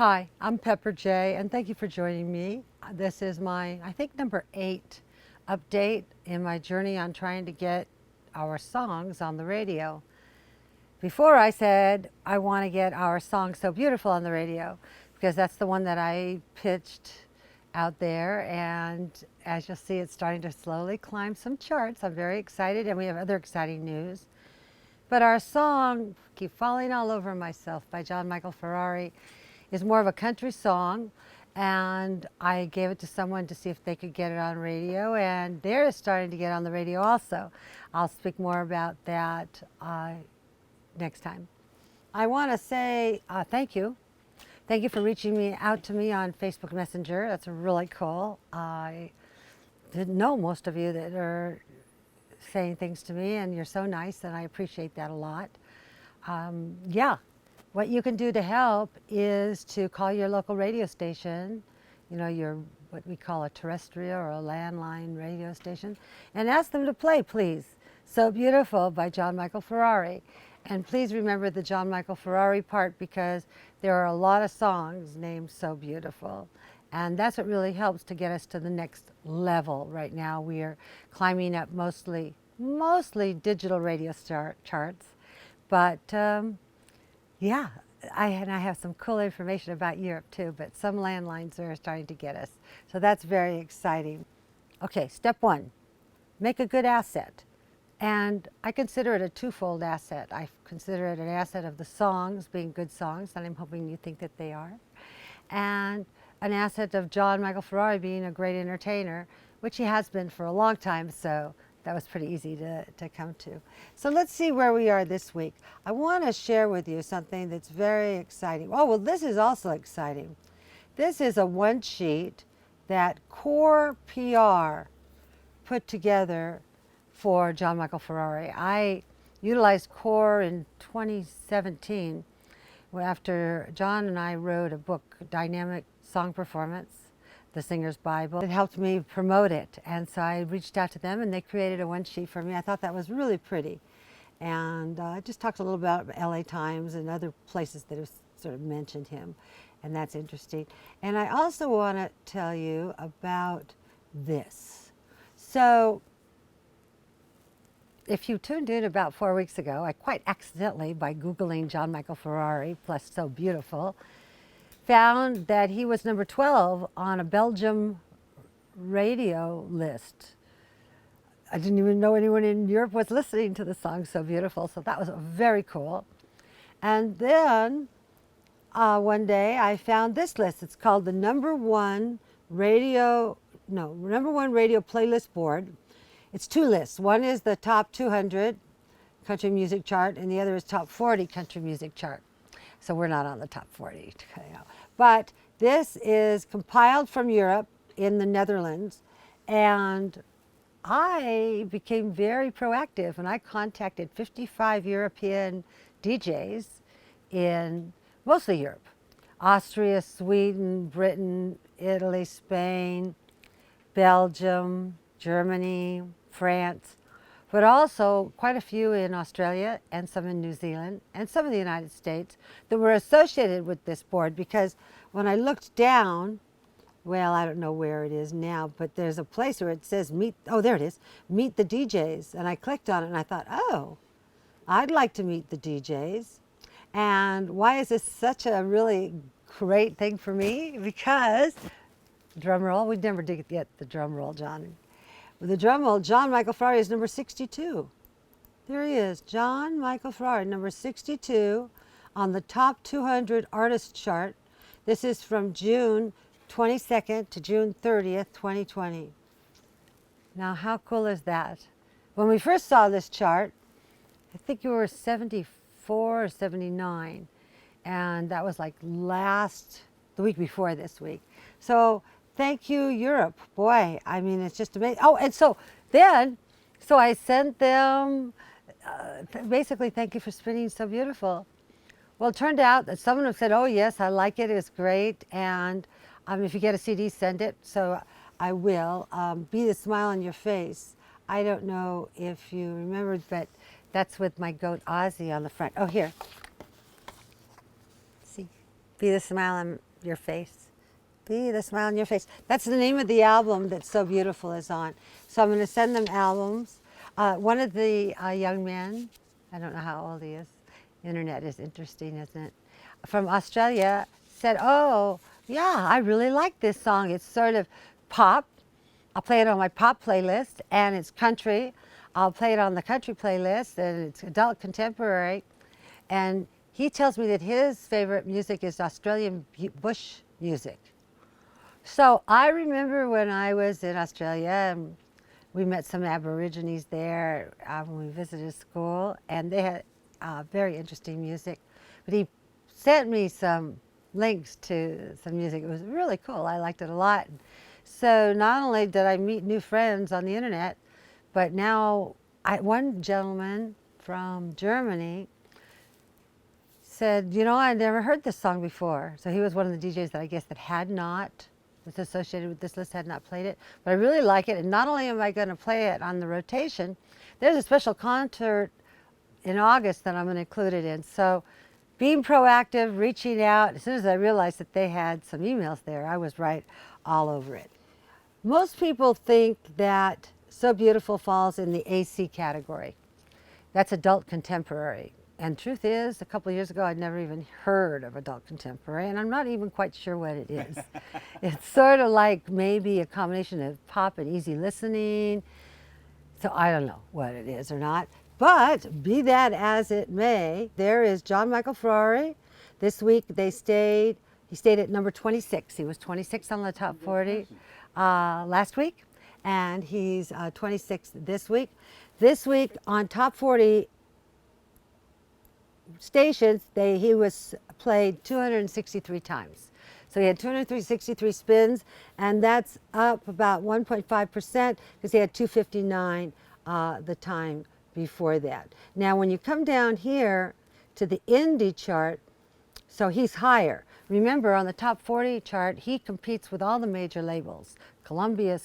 Hi, I'm Pepper J, and thank you for joining me. This is my, I think, number 8 update in my journey on trying to get our songs on the radio. Before I said I want to get our song So Beautiful on the radio because that's the one that I pitched out there, and as you'll see, it's starting to slowly climb some charts. I'm very excited, and we have other exciting news. But our song, Keep Falling All Over Myself by John Michael Ferrari, is more of a country song, and I gave it to someone to see if they could get it on radio, and they're starting to get on the radio also. I'll speak more about that next time. I want to say thank you. Thank you for reaching out to me on Facebook Messenger. That's really cool. I didn't know most of you that are saying things to me, and you're so nice, and I appreciate that a lot. Yeah, what you can do to help is to call your local radio station, you know, your what we call a terrestrial or a landline radio station, and ask them to play, please, So Beautiful by John Michael Ferrari. And please remember the John Michael Ferrari part, because there are a lot of songs named So Beautiful. And that's what really helps to get us to the next level. Right now we are climbing up mostly digital radio charts. But yeah, I have some cool information about Europe too, but some landlines are starting to get us. So that's very exciting. Okay, step 1, make a good asset. And I consider it a twofold asset. I consider it an asset of the songs being good songs, and I'm hoping you think that they are. And an asset of John Michael Ferrari being a great entertainer, which he has been for a long time, so that was pretty easy to come to. So let's see where we are this week. I want to share with you something that's very exciting. Oh, well, this is also exciting. This is a one sheet that Core PR put together for John Michael Ferrari. I utilized Core in 2017 after John and I wrote a book, Dynamic Song Performance, The Singer's Bible. It helped me promote it, and so I reached out to them and they created a one sheet for me. I thought that was really pretty, and I just talked a little about LA Times and other places that have sort of mentioned him, and that's interesting. And I also want to tell you about this. So if you tuned in about 4 weeks ago, I quite accidentally, by Googling John Michael Ferrari plus So Beautiful, found that he was number 12 on a Belgium radio list. I didn't even know anyone in Europe was listening to the song So Beautiful, so that was very cool. And then one day I found this list. It's called the number one radio playlist board. It's 2 lists. One is the top 200 country music chart, and the other is top 40 country music chart. So we're not on the top 40. But this is compiled from Europe in the Netherlands, and I became very proactive, and I contacted 55 European DJs in mostly Europe. Austria, Sweden, Britain, Italy, Spain, Belgium, Germany, France, but also quite a few in Australia and some in New Zealand and some in the United States that were associated with this board, because when I looked down, well, I don't know where it is now, but there's a place where it says meet the DJs. And I clicked on it and I thought, oh, I'd like to meet the DJs. And why is this such a really great thing for me? Because, drum roll, we never did get the drum roll, John. With the drum roll, John Michael Ferrari is number 62. There he is, John Michael Ferrari, number 62 on the top 200 artist chart. This is from June 22nd to June 30th, 2020. Now, how cool is that? When we first saw this chart, I think you were 74 or 79, and that was like the week before this week. So thank you, Europe. Boy, I mean, it's just amazing. Oh, and so I sent them, basically, thank you for spinning So Beautiful. Well, it turned out that someone had said, oh yes, I like it, it's great, and if you get a CD, send it. So I will. Be the Smile on Your Face. I don't know if you remembered, but that's with my goat Ozzy on the front. Oh, here. See, Be the Smile on your face. Be the smile on your face. That's the name of the album that So Beautiful is on. So I'm going to send them albums. One of the young men, I don't know how old he is. Internet is interesting, isn't it? From Australia said, oh, yeah, I really like this song. It's sort of pop. I'll play it on my pop playlist, and it's country. I'll play it on the country playlist, and it's adult contemporary. And he tells me that his favorite music is Australian bush music. So I remember when I was in Australia, and we met some Aborigines there when we visited school, and they had very interesting music. But he sent me some links to some music. It was really cool. I liked it a lot. So not only did I meet new friends on the internet, but now one gentleman from Germany said, you know, I never heard this song before. So he was one of the DJs that I guess that had not, was associated with this list, had not played it. But I really like it. And not only am I going to play it on the rotation, there's a special concert in August that I'm going to include it in. So being proactive, reaching out, as soon as I realized that they had some emails there, I was right all over it. Most people think that So Beautiful falls in the AC category. That's adult contemporary. And truth is, a couple of years ago, I'd never even heard of adult contemporary, and I'm not even quite sure what it is. It's sort of like maybe a combination of pop and easy listening. So I don't know what it is or not. But be that as it may, there is John Michael Ferrari. This week he stayed at number 26. He was 26 on the top 40 last week, and he's 26 this week. This week on top 40 stations, he was played 263 times. So he had 263 spins, and that's up about 1.5% because he had 259 the time before that. Now, when you come down here to the indie chart, so he's higher. Remember, on the top 40 chart, he competes with all the major labels: Columbia,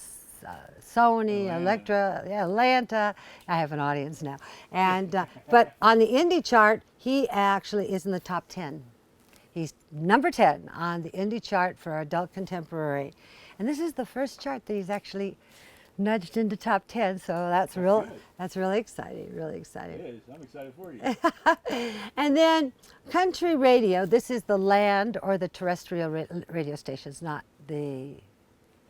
Sony, Elektra, Atlanta. I have an audience now. And but on the indie chart, he actually is in the top 10. He's number 10 on the indie chart for adult contemporary. And this is the first chart that he's actually nudged into top 10, so that's really exciting, really exciting. It is. I'm excited for you. And then country radio, this is the land or the terrestrial radio stations, not the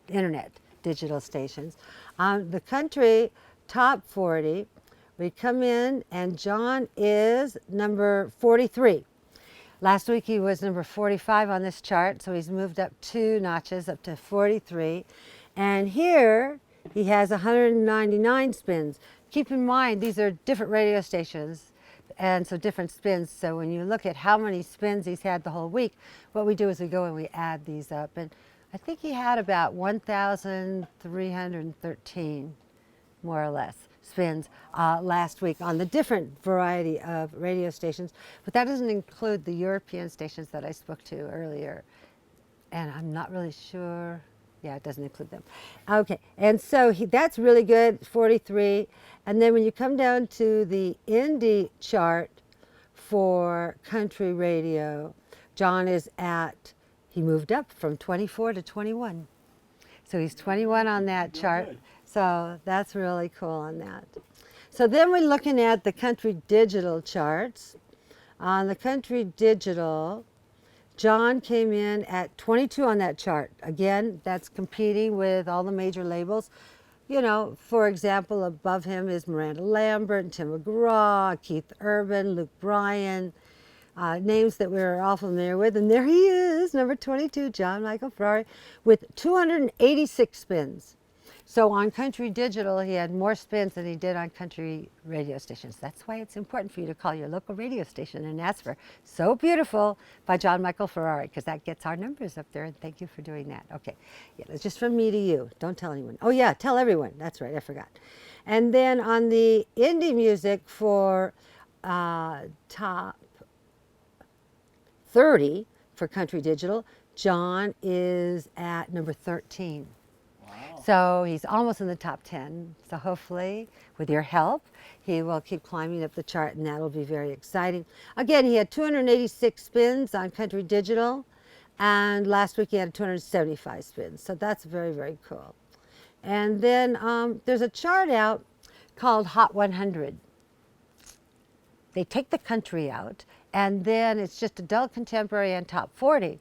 internet digital stations. The country top 40, we come in and John is number 43. Last week he was number 45 on this chart, so he's moved up 2 notches up to 43. And here he has 199 spins. Keep in mind, these are different radio stations, and so different spins. So when you look at how many spins he's had the whole week, what we do is we go and we add these up. And I think he had about 1,313, more or less, spins last week on the different variety of radio stations. But that doesn't include the European stations that I spoke to earlier. And I'm not really sure. Yeah, it doesn't include them. Okay, and so that's really good, 43. And then when you come down to the indie chart for country radio, John is he moved up from 24 to 21. So he's 21 on that chart. So that's really cool on that. So then we're looking at the country digital charts. On the country digital, John came in at 22 on that chart. Again, that's competing with all the major labels. You know, for example, above him is Miranda Lambert, and Tim McGraw, Keith Urban, Luke Bryan, names that we're all familiar with. And there he is, number 22, John Michael Ferrari, with 286 spins. So on country digital, he had more spins than he did on country radio stations. That's why it's important for you to call your local radio station and ask for So Beautiful by John Michael Ferrari, because that gets our numbers up there, and thank you for doing that. Okay, yeah, it's just from me to you. Don't tell anyone. Oh yeah, tell everyone. That's right, I forgot. And then on the indie music for top 30 for country digital, John is at number 13. So he's almost in the top 10. So hopefully, with your help, he will keep climbing up the chart, and that'll be very exciting. Again, he had 286 spins on country digital, And last week he had 275 spins. So that's very, very cool. And then there's a chart out called Hot 100. They take the country out, and then it's just adult contemporary and top 40.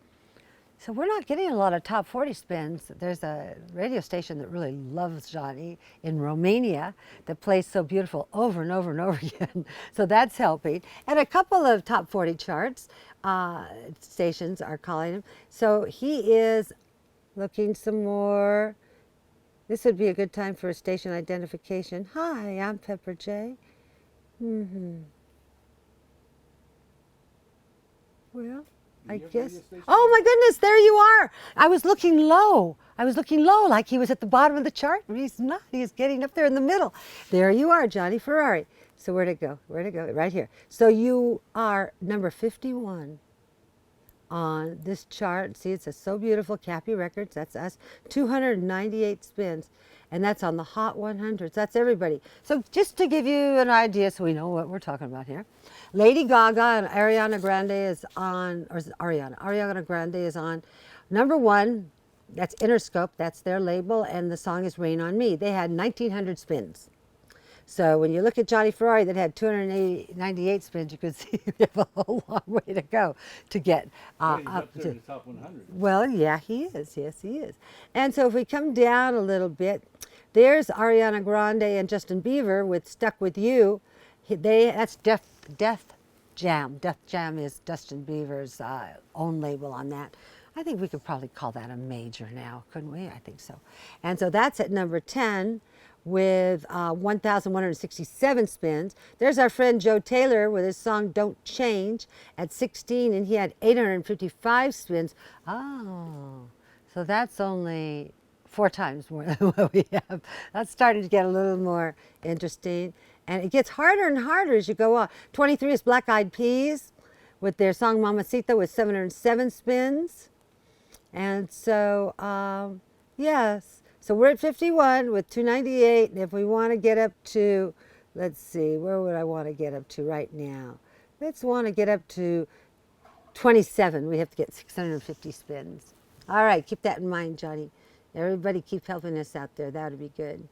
So we're not getting a lot of top 40 spins. There's a radio station that really loves Johnny in Romania that plays so beautiful over and over and over again. So that's helping. And a couple of top 40 charts stations are calling him. So he is looking some more. This would be a good time for a station identification. Hi, I'm Pepper J. Well, I guess. Oh my goodness, there you are. I was looking low. Like he was at the bottom of the chart, but he's not. He's getting up there in the middle. There you are, Johnny Ferrari. So where'd it go? Right here. So you are number 51 on this chart. See, it says So Beautiful, Cappy Records. That's us. 298 spins. And that's on the Hot 100s. That's everybody. So just to give you an idea so we know what we're talking about here. Lady Gaga and Ariana Grande is on, or is it Ariana? Ariana Grande is on number 1. That's Interscope. That's their label. And the song is Rain on Me. They had 1,900 spins. So when you look at Johnny Ferrari that had 298 spins, you can see we have a whole long way to go to get up to the top 100. Well, yeah, he is. Yes, he is. And so if we come down a little bit, there's Ariana Grande and Justin Bieber with Stuck With You. That's Def Jam. Def Jam is Justin Bieber's own label on that. I think we could probably call that a major now, couldn't we? I think so. And so that's at number 10 with 1,167 spins. There's our friend Joe Taylor with his song Don't Change at 16, and he had 855 spins. Oh, so that's only 4 times more than what we have. That's starting to get a little more interesting. And it gets harder and harder as you go on. 23 is Black Eyed Peas with their song Mamacita with 707 spins. And so, yes. So we're at 51 with 298. And if we want to get up to, let's see, where would I want to get up to right now? Let's want to get up to 27. We have to get 650 spins. All right, keep that in mind, Johnny. Everybody keep helping us out there. That would be good.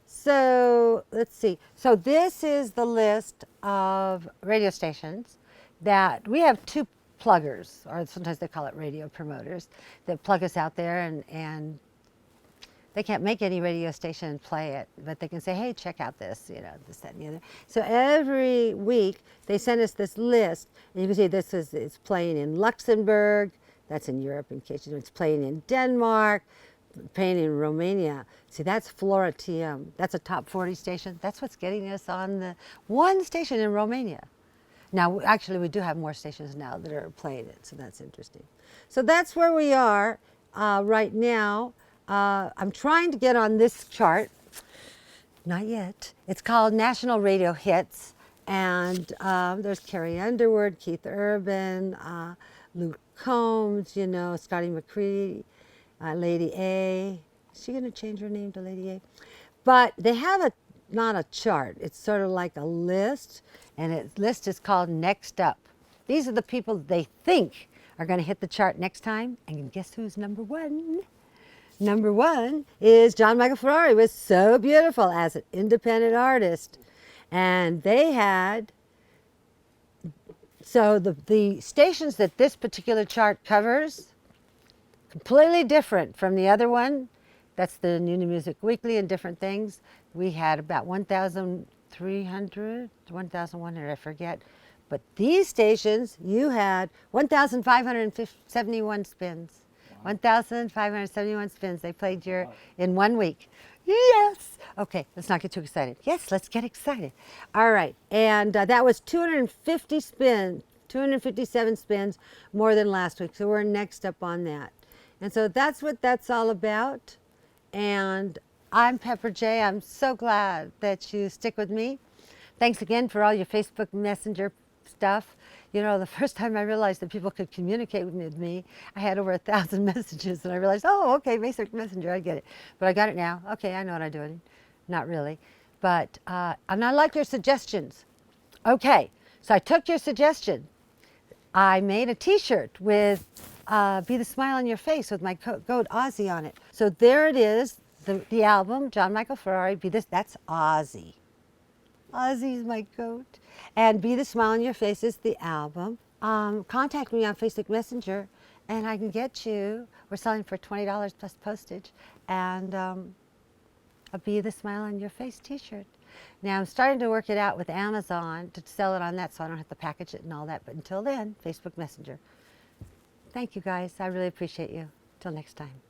So let's see. So this is the list of radio stations that we have 2 pluggers, or sometimes they call it radio promoters, that plug us out there, and they can't make any radio station and play it, but they can say, hey, check out this, this, that, and the other. So every week they send us this list, and you can see it's playing in Luxembourg, that's in Europe in case you know, it's playing in Denmark, playing in Romania. See, that's Flora TM. That's a top 40 station. That's what's getting us on the one station in Romania. Now, actually, we do have more stations now that are playing it, so that's interesting. So that's where we are right now. I'm trying to get on this chart. Not yet. It's called National Radio Hits, and there's Carrie Underwood, Keith Urban, Luke Combs, Scotty McCready, Lady A. Is she going to change her name to Lady A? But they have not a chart. It's sort of like a list, and its list is called Next Up. These are the people they think are going to hit the chart next time, and guess who's number 1? Number 1 is John Michael Ferrari with So Beautiful as an independent artist. And they had, so the stations that this particular chart covers, completely different from the other one. That's the New Music Weekly and different things. We had about 1,300, 1,100, I forget. But these stations, you had 1,571 spins. 1,571 spins they played in 1 week. Yes. Okay, let's not get too excited. Yes, let's get excited. All right, and that was 250 spins, 257 spins more than last week. So we're next up on that. And so that's what that's all about. And I'm Pepper J. I'm so glad that you stick with me. Thanks again for all your Facebook Messenger stuff. The first time I realized that people could communicate with me, I had over 1,000 messages, and I realized, oh, okay, Facebook Messenger, I get it. But I got it now. Okay, I know what I'm doing. Not really. But, and I like your suggestions. Okay, so I took your suggestion. I made a t-shirt with Be the Smile on Your Face with my goat Ozzy on it. So there it is, the album, John Michael Ferrari, that's Ozzy. Ozzy's my goat. And Be the Smile on Your Face is the album. Contact me on Facebook Messenger and I can get you, we're selling for $20 plus postage, and a Be the Smile on Your Face t-shirt. Now I'm starting to work it out with Amazon to sell it on that so I don't have to package it and all that, but until then, Facebook Messenger. Thank you guys, I really appreciate you. Till next time.